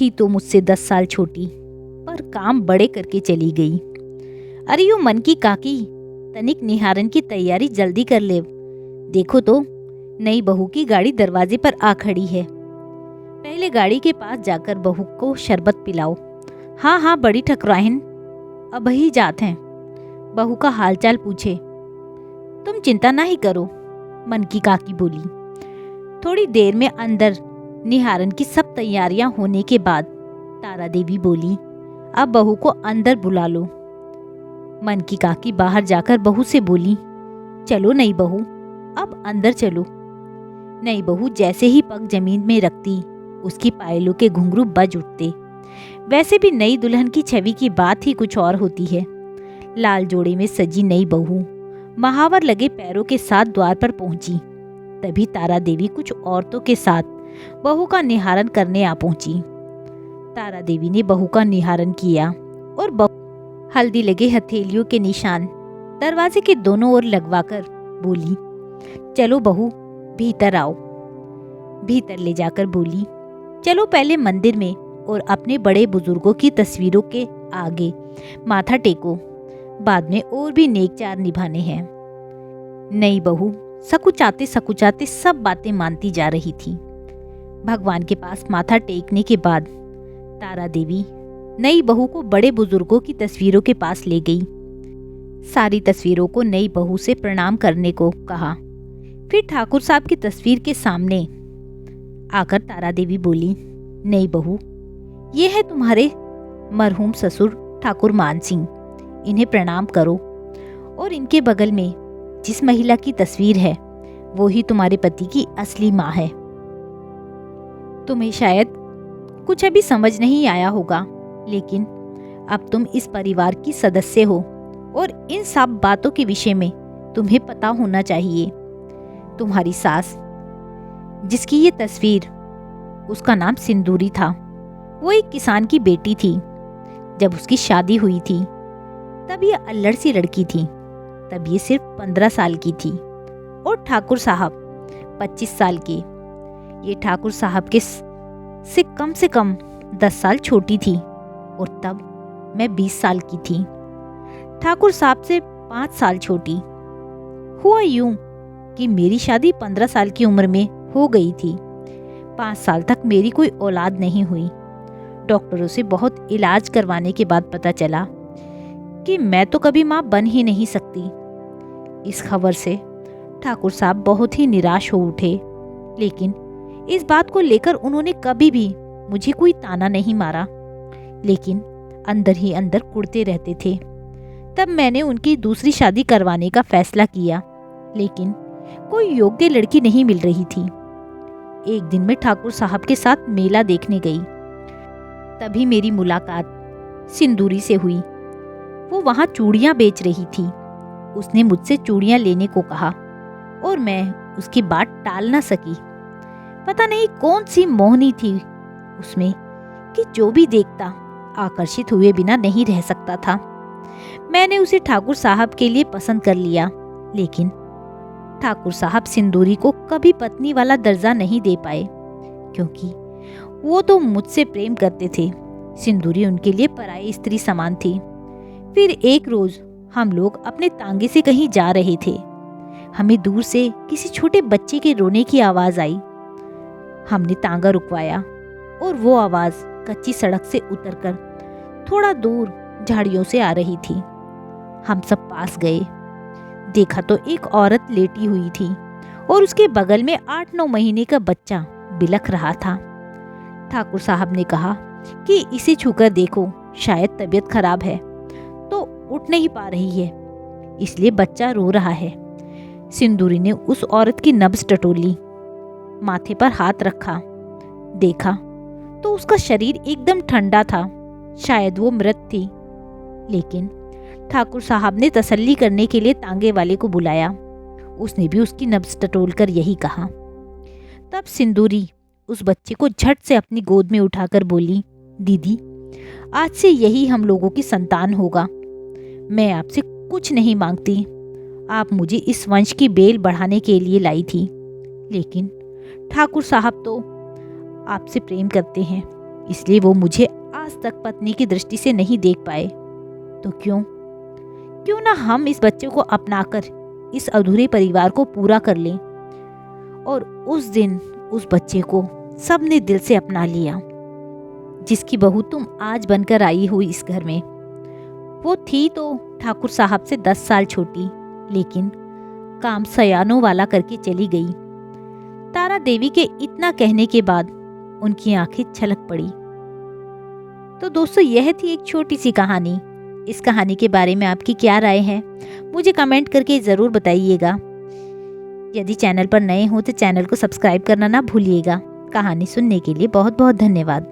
थी तो मुझसे 10 साल छोटी, पर काम बड़े करके चली गई। अरे यो मन की काकी, तनिक निहारन की तैयारी जल्दी कर ले। देखो तो नई बहू की गाड़ी दरवाजे पर आ खड़ी है। पहले गाड़ी के पास जाकर बहू को शरबत पिलाओ। हाँ हाँ बड़ी ठकुराइन, अब ही जात हैं। बहू का हालचाल पूछे। तुम चिंता ना ही करो, मन की काकी बोली। थोड़ी देर में अंदर निहारन की सब तैयारियां होने के बाद तारा देवी बोली, अब बहू को अंदर बुला लो। मन की काकी बाहर जाकर बहू से बोली, चलो नई बहू, अब अंदर चलो। नई बहू जैसे ही पग जमीन में रखती, उसकी पायलों के घुंघरू बज उठते। वैसे भी नई दुल्हन की छवि की बात ही कुछ और होती है। लाल जोड़े में सजी नई बहू महावर लगे पैरों के साथ द्वार पर पहुंची। तभी तारा देवी कुछ औरतों के साथ बहू का निहारन करने आ पहुंची। तारा देवी ने बहू का निहारन किया और बहू हल्दी लगे हथेलियों के निशान दरवाजे के दोनों ओर लगवाकर बोली, चलो बहू भीतर आओ। भीतर ले जाकर बोली, चलो पहले मंदिर में और अपने बड़े बुजुर्गों की तस्वीरों के आगे माथा टेको, बाद में और भी नेक चार निभाने हैं। नई बहू सकुचाते सब बातें मानती जा रही थी। भगवान के पास माथा टेकने के बाद तारा देवी नई बहू को बड़े बुजुर्गों की तस्वीरों के पास ले गई। सारी तस्वीरों को नई बहू से प्रणाम करने को कहा। फिर ठाकुर साहब की तस्वीर के सामने आकर तारा देवी बोली, नई बहू, ये है तुम्हारे मरहूम ससुर ठाकुर मान सिंह, इन्हें प्रणाम करो। और इनके बगल में जिस महिला की तस्वीर है वो ही तुम्हारे पति की असली माँ है। तुम्हें शायद कुछ अभी समझ नहीं आया होगा, लेकिन अब तुम इस परिवार की सदस्य हो और इन सब बातों के विषय में तुम्हें पता होना चाहिए। तुम्हारी सास, जिसकी ये तस्वीर, उसका नाम सिंदूरी था, वो एक किसान की बेटी थी। जब उसकी शादी हुई थी तब ये अल्लड़ सी लड़की थी। तब ये सिर्फ 15 साल की थी और ठाकुर साहब 25 साल के। ये ठाकुर साहब के से कम 10 साल छोटी थी और तब मैं 20 साल की थी। ठाकुर साहब से 5 साल छोटी। हुआ यूं कि मेरी शादी 15 साल की उम्र में हो गई थी। 5 साल तक मेरी कोई औलाद नहीं हुई। डॉक्टरों से बहुत इलाज करवाने के बाद पता चला कि मैं तो कभी माँ बन ही नहीं सकती। इस खबर से ठाकुर साहब बहुत ही निराश हो उठे, लेकिन इस बात को लेकर उन्होंने कभी भी मुझे कोई ताना नहीं मारा, लेकिन अंदर ही अंदर कुढ़ते रहते थे। तब मैंने उनकी दूसरी शादी करवाने का फैसला किया, लेकिन कोई योग्य लड़की नहीं मिल रही थी। एक दिन मैं ठाकुर साहब के साथ मेला देखने गई। तभी मेरी मुलाकात सिंदूरी से हुई। वो वहाँ चूड़ियाँ बेच रही थी। उसने मुझसे चूड़ियाँ लेने को कहा और मैं उसकी बात टाल ना सकी। पता नहीं कौन सी मोहनी थी उसमें कि जो भी देखता आकर्षित हुए बिना नहीं रह सकता था। मैंने उसे ठाकुर साहब के लिए पसंद कर लिया, लेकिन ठाकुर साहब सिंदूरी को कभी पत्नी वाला दर्जा नहीं दे पाए, क्योंकि वो तो मुझसे प्रेम करते थे। सिंदूरी उनके लिए पराई स्त्री समान थी। फिर एक रोज हम लोग अपने तांगे से कहीं जा रहे थे। हमें दूर से किसी छोटे बच्चे के रोने की आवाज आई। हमने तांगा रुकवाया और वो आवाज कच्ची सड़क से उतरकर थोड़ा दूर झाड़ियों से आ रही थी। हम सब पास गए। देखा तो एक औरत लेटी हुई थी और उसके बगल में 8-9 महीने का बच्चा बिलख रहा था। ठाकुर साहब ने कहा कि इसे छूकर देखो, शायद तबीयत खराब है, तो उठ नहीं पा रही है, इसलिए बच्चा रो रहा है। सिंदूरी ने उस औरत की नब्ज टटोली, माथे पर हाथ रखा। देखा तो उसका शरीर एकदम ठंडा था, शायद वो मृत थी। लेकिन ठाकुर साहब ने तसल्ली करने के लिए तांगे वाले को बुलाया। उसने भी उसकी नब्ज टटोलकर यही कहा। तब सिंदूरी उस बच्चे को झट से अपनी गोद में उठाकर बोली, दीदी, आज से यही हम लोगों की संतान होगा। मैं आपसे कुछ नहीं मांगती, आप मुझे इस वंश की बेल बढ़ाने के लिए लाई थी, लेकिन ठाकुर साहब तो आपसे प्रेम करते हैं, इसलिए वो मुझे आज तक पत्नी की दृष्टि से नहीं देख पाए। तो क्यों ना हम इस बच्चे को अपनाकर इस अधूरे परिवार को पूरा कर लें। और उस दिन उस बच्चे को सबने दिल से अपना लिया, जिसकी बहू तुम आज बनकर आई हुई इस घर में। वो थी तो ठाकुर साहब से 10 साल छोटी, लेकिन काम सयानों वाला करके चली गई। तारा देवी के इतना कहने के बाद उनकी आंखें छलक पड़ी। तो दोस्तों, यह थी एक छोटी सी कहानी। इस कहानी के बारे में आपकी क्या राय है, मुझे कमेंट करके ज़रूर बताइएगा। यदि चैनल पर नए हो तो चैनल को सब्सक्राइब करना ना भूलिएगा। कहानी सुनने के लिए बहुत बहुत धन्यवाद।